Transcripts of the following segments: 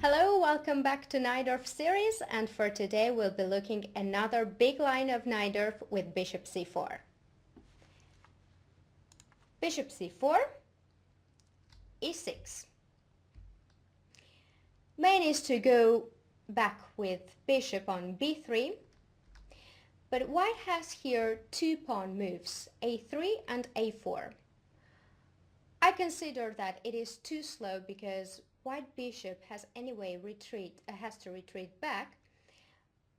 Hello, welcome back to Najdorf series, and for today we'll be looking another big line of Najdorf with bishop c4. Bishop c4, e6. Main is to go back with bishop on b3, but white has here two pawn moves, a3 and a4. I consider that it is too slow because white bishop has to retreat back,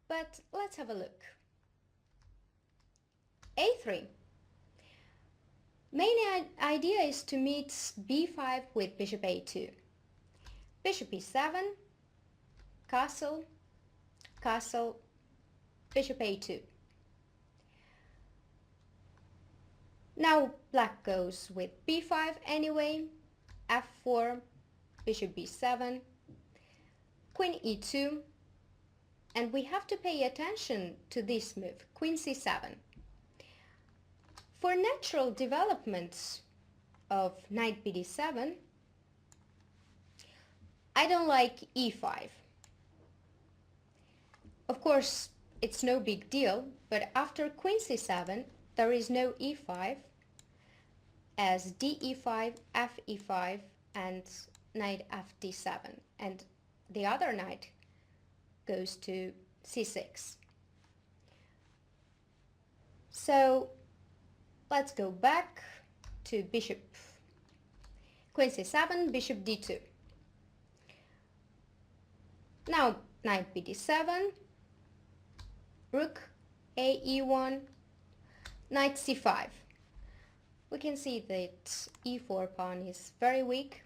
but let's have a look. a3. Main idea is to meet b5 with bishop a2. Bishop e7, castle, castle, bishop a2. Now black goes with b5 anyway, f4, bishop b7, queen e2, and we have to pay attention to this move, queen c7. For natural developments of knight bd7, I don't like e5. Of course, it's no big deal, but after queen c7, there is no e5, as de5, fe5, and knight fd7, and the other knight goes to c6. So let's go back to bishop, queen c7, bishop d2. Now knight bd7, rook a e1, knight c5. We can see that e4 pawn is very weak,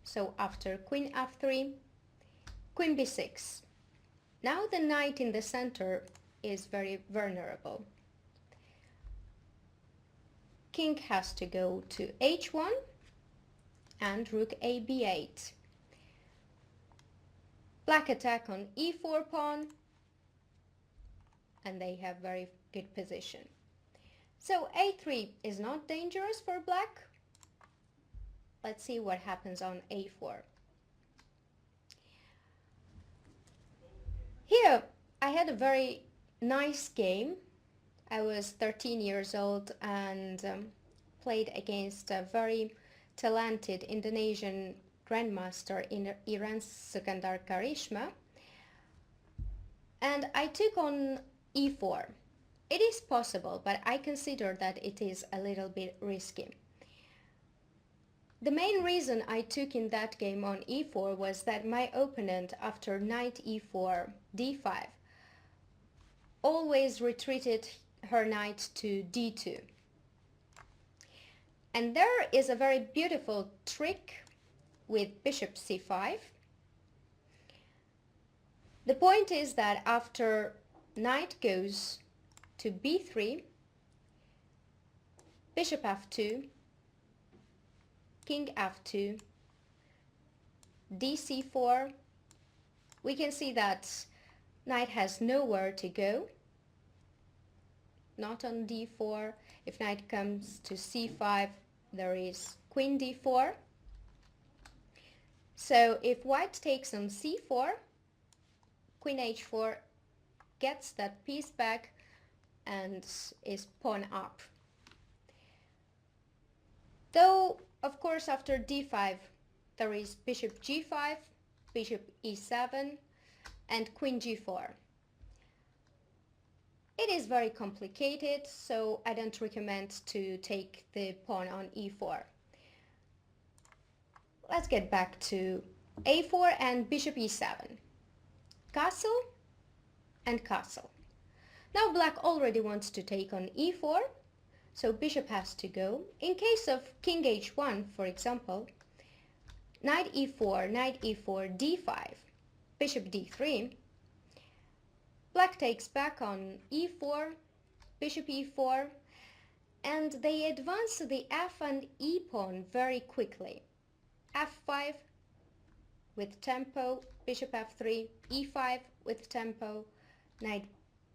so after queen f3, queen b6. Now the knight in the center is very vulnerable. King has to go to h1 and rook a b8. Black attack on e4 pawn, and they have very good position. So a3 is not dangerous for black. Let's see what happens on a4. Here I had a very nice game. I was 13 years old and played against a very talented Indonesian grandmaster in Iran, Sukandar Karishma, and I took on e4. It is possible, but I consider that it is a little bit risky. The main reason I took in that game on e4 was that my opponent, after knight e4, d5, always retreated her knight to d2. And there is a very beautiful trick with bishop c5. The point is that after knight goes to b3, bishop f2, king f2, dc4, we can see that knight has nowhere to go, not on d4. If knight comes to c5, there is queen d4. So if white takes on c4, queen h4 gets that piece back and is pawn up. Though, of course, after d5, there is bishop g5, bishop e7, and queen g4. It is very complicated, so I don't recommend to take the pawn on e4. Let's get back to a4 and bishop e7. Castle and castle. Now black already wants to take on e4, so bishop has to go. In case of king h1, for example, knight e4, d5, bishop d3, black takes back on e4, bishop e4, and they advance the f and e pawn very quickly. f5 with tempo, bishop f3, e5 with tempo, knight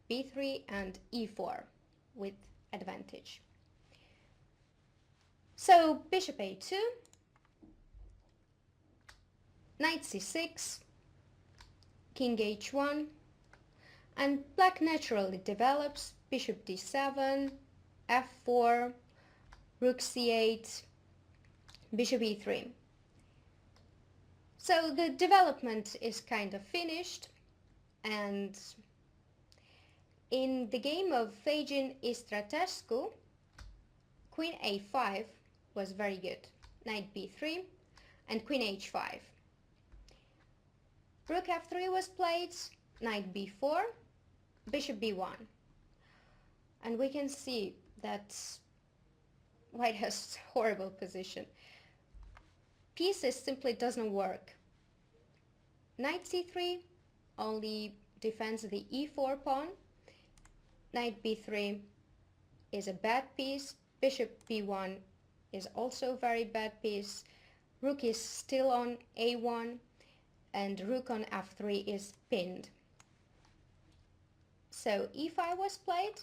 b3 and e4 with advantage. So bishop a2, knight c6, king h1, and black naturally develops bishop d7, f4, rook c8, bishop e3. So the development is kind of finished, and in the game of Fagin Istratescu, queen a5 was very good, knight b3 and queen h5. Rook f3 was played, knight b4, bishop b1. And we can see that white has horrible position. Pieces simply doesn't work. Knight c3 only defends the e4 pawn. Knight b3 is a bad piece. Bishop b1 is also a very bad piece. Rook is still on a1, and rook on f3 is pinned. So e5 was played,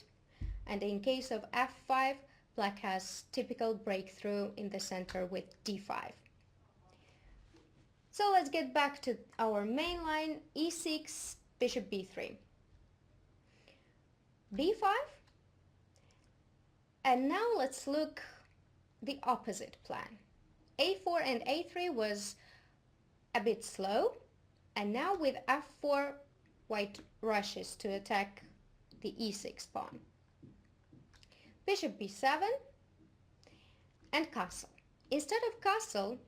and in case of f5, black has typical breakthrough in the center with d5. So let's get back to our main line, e6, bishop b3, b5, and now let's look the opposite plan. a4 and a3 was a bit slow, and now with f4, white rushes to attack the e6 pawn. Bishop b7 and castle. Instead of castle,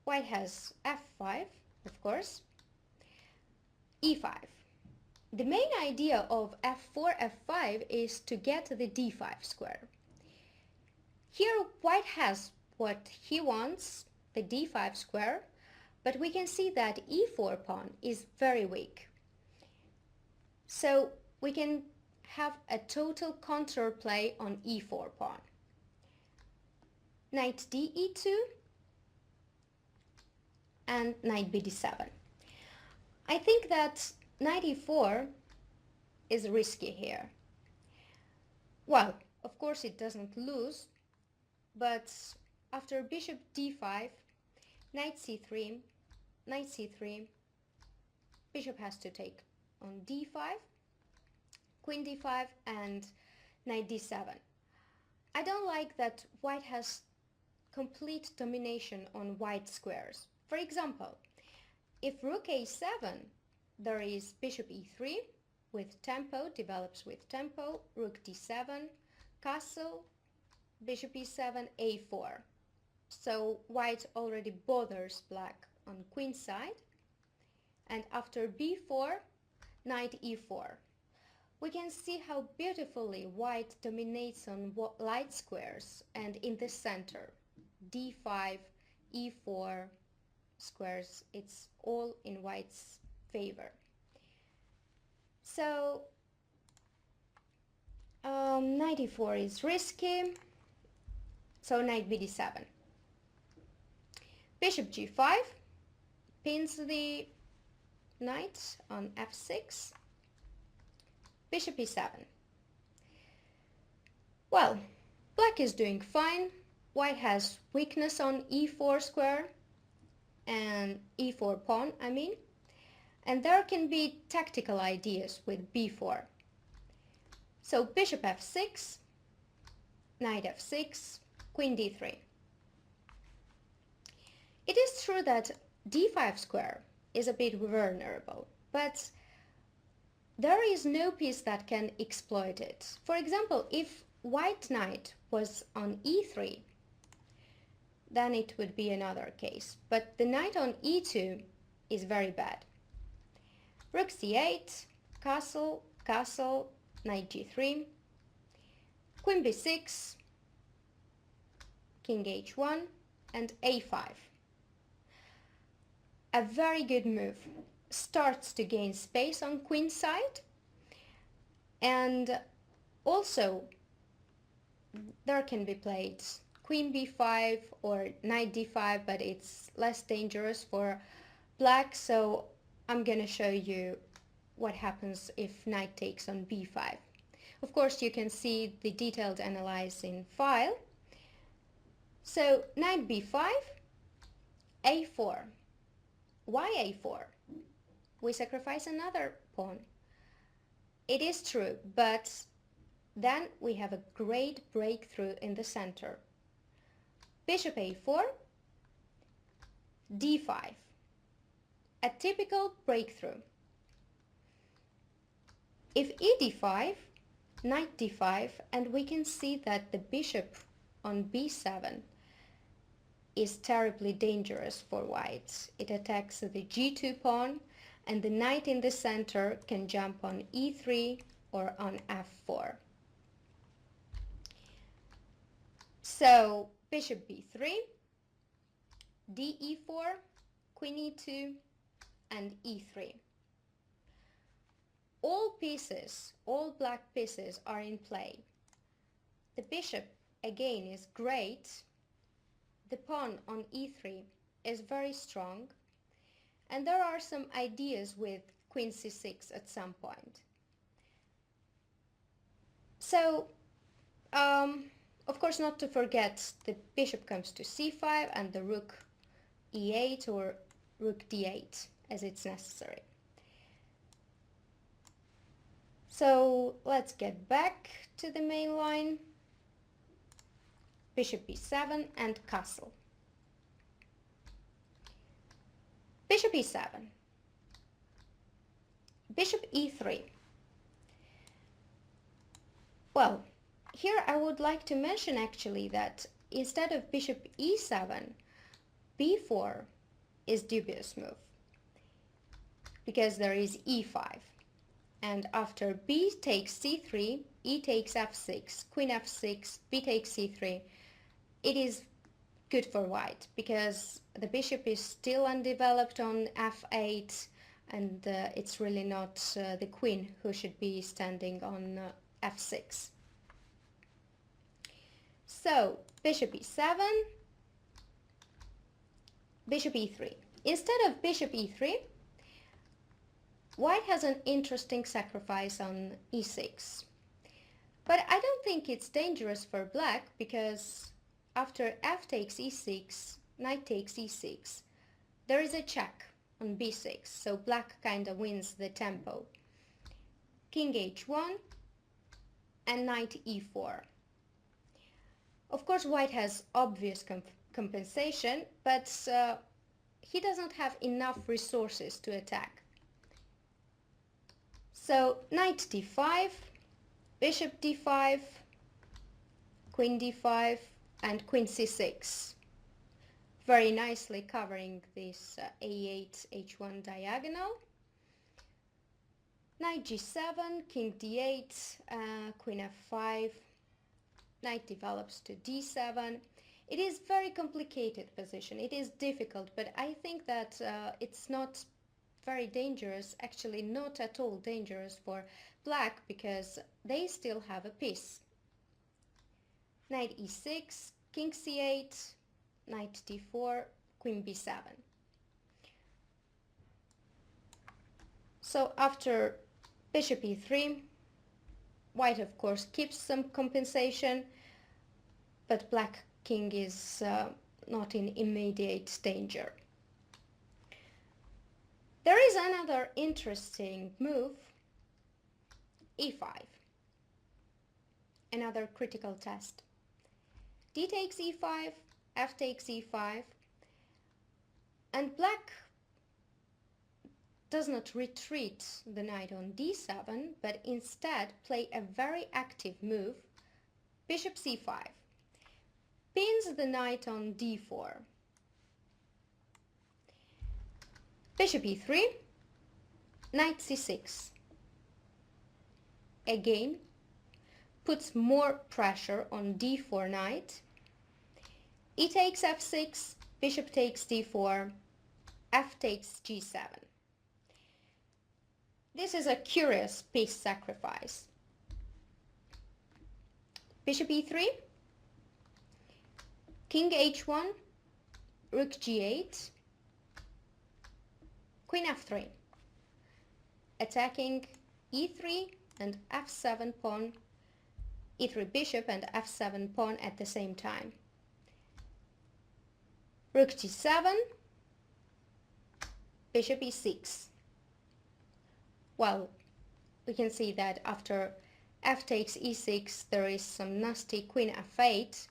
white has f5, of course, e5. The main idea of f4, f5 is to get the d5 square. Here white has what he wants, the d5 square, but we can see that e4 pawn is very weak. So we can have a total counterplay on e4 pawn. Knight d e2 and knight b d7. I think that knight e4 is risky here. Well, of course it doesn't lose, but after bishop d5, knight c3, bishop has to take on d5, queen d5 and knight d7. I don't like that white has complete domination on white squares. For example, if rook a7, there is bishop e3 with tempo, develops with tempo, rook d7, castle, bishop e7, a4. So white already bothers black on queen side. And after b4, knight e4. We can see how beautifully white dominates on light squares and in the center. d5, e4 squares, it's all in white's favor. So knight e4 is risky, so knight b d7. Bishop g5 pins the knight on f6, bishop e7. Well, black is doing fine. White has weakness on e4 square and e4 pawn, and there can be tactical ideas with b4. So bishop f6, knight f6, queen d3. It is true that d5 square is a bit vulnerable, but there is no piece that can exploit it. For example, if white knight was on e3, then it would be another case, but the knight on e2 is very bad. Rook c8, castle, castle, knight g3, queen b6, king h1 and a5. A very good move. Starts to gain space on queen side, and also there can be played queen b5 or knight d5, but it's less dangerous for black, so I'm gonna show you what happens if knight takes on b5. Of course you can see the detailed analysis in file. So knight b5, a4. Why a4? we sacrifice another pawn. It is true, but then we have a great breakthrough in the center. Bishop a4, d5. A typical breakthrough. If e d5, knight d5, and we can see that the bishop on b7 is terribly dangerous for white. It attacks the g2 pawn, and the knight in the center can jump on e3 or on f4. So bishop b3, de4, queen e2, and e3. All pieces, all black pieces are in play. The bishop again is great. The pawn on e3 is very strong. And there are some ideas with queen c6 at some point. So, of course, not to forget, the bishop comes to c5 and the rook e8 or rook d8 as it's necessary. So let's get back to the main line. Bishop b7 and castle. Bishop e7. Bishop e3. Well, here I would like to mention actually that instead of bishop e7, b4 is dubious move because there is e5. And after b takes c3, e takes f6, queen f6, b takes c3, it is good for white because the bishop is still undeveloped on f8 and it's really not the queen who should be standing on f6. So bishop e7, bishop e3. Instead of bishop e3, white has an interesting sacrifice on e6. But I don't think it's dangerous for black because after f takes e6, knight takes e6, there is a check on b6, so black kind of wins the tempo. King h1 and knight e4. Of course, white has obvious compensation, but he doesn't have enough resources to attack. So knight d5, bishop d5, queen d5, and queen c6. Very nicely covering this a8, h1 diagonal. Knight g7, king d8, queen f5, knight develops to d7. It is very complicated position. It is difficult, but I think that it's not very dangerous, actually not at all dangerous for black because they still have a piece. Knight e6, king c8, knight d4, queen b7. So after bishop e3, white of course keeps some compensation, but black king is not in immediate danger. There is another interesting move, e5, another critical test. D takes e5, f takes e5, and black does not retreat the knight on d7, but instead play a very active move, bishop c5, pins the knight on d4. Bishop e3, knight c6. Again, puts more pressure on d4 knight. E takes f6, bishop takes d4, f takes g7. This is a curious piece sacrifice. Bishop e3, king h1, rook g8, queen f3, attacking e3 and f7 pawn, e3 bishop and f7 pawn at the same time. Rook g7, bishop e6. Well, we can see that after f takes e6 there is some nasty queen f8.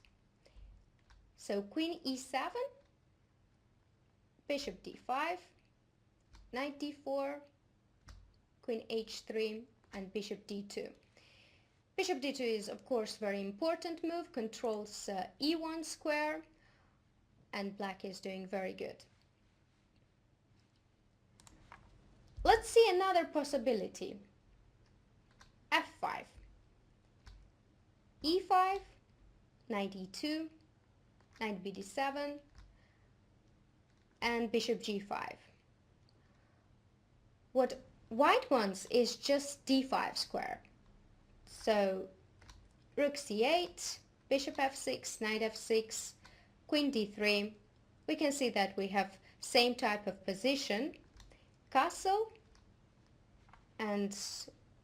So queen e7, bishop d5, knight d4, queen h3, and bishop d2. Bishop d2 is of course very important move, controls e1 square, and black is doing very good. Let's see another possibility. f5, e5, knight e2, knight bd7, and bishop g5. What white wants is just d5 square. So rook c8, bishop f6, knight f6, queen d3. We can see that we have same type of position, castle, and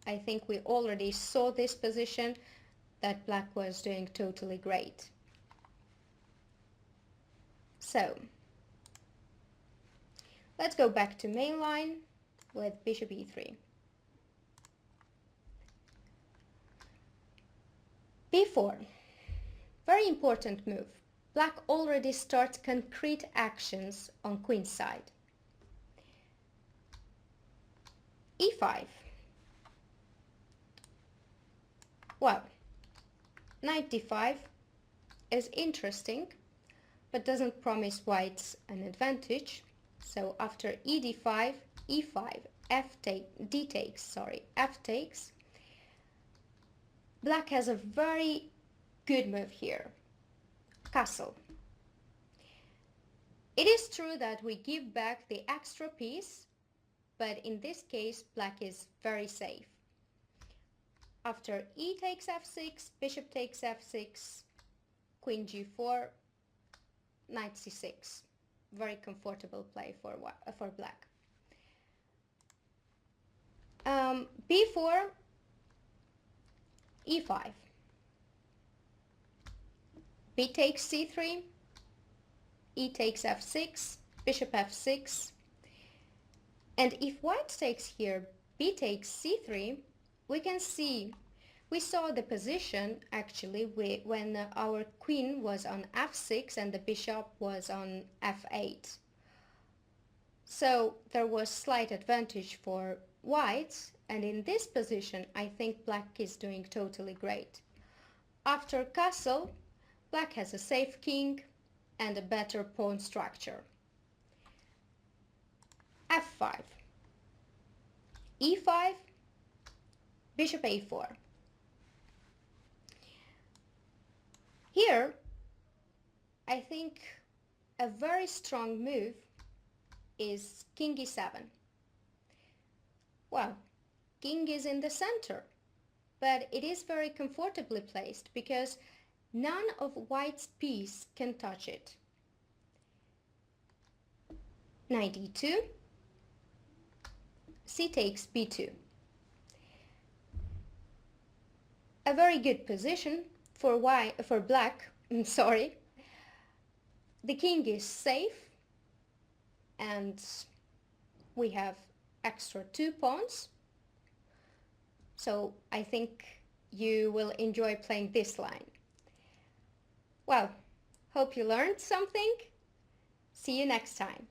I think we already saw this position that black was doing totally great. So let's go back to main line with bishop e3. b4, very important move. Black already starts concrete actions on queen side. e5. Well, knight d5 is interesting, but doesn't promise whites an advantage. So after e d5, e5, f takes. Black has a very good move here, castle. It is true that we give back the extra piece, but in this case black is very safe. After e takes f6, bishop takes f6, queen g4, knight c6. Very comfortable play for black. b4, e5, b takes c3, e takes f6, bishop f6, and if white takes here, b takes c3, we saw the position actually when our queen was on f6 and the bishop was on f8. So there was slight advantage for whites, and in this position I think black is doing totally great. After castle, black has a safe king and a better pawn structure. f5, e5, bishop a4. Here, I think a very strong move is king e7. Well, king is in the center, but it is very comfortably placed because none of white's piece can touch it. Knight e2, c takes b2. A very good position for black. Sorry. The king is safe, and we have extra 2 pawns. So I think you will enjoy playing this line. Well, hope you learned something. See you next time.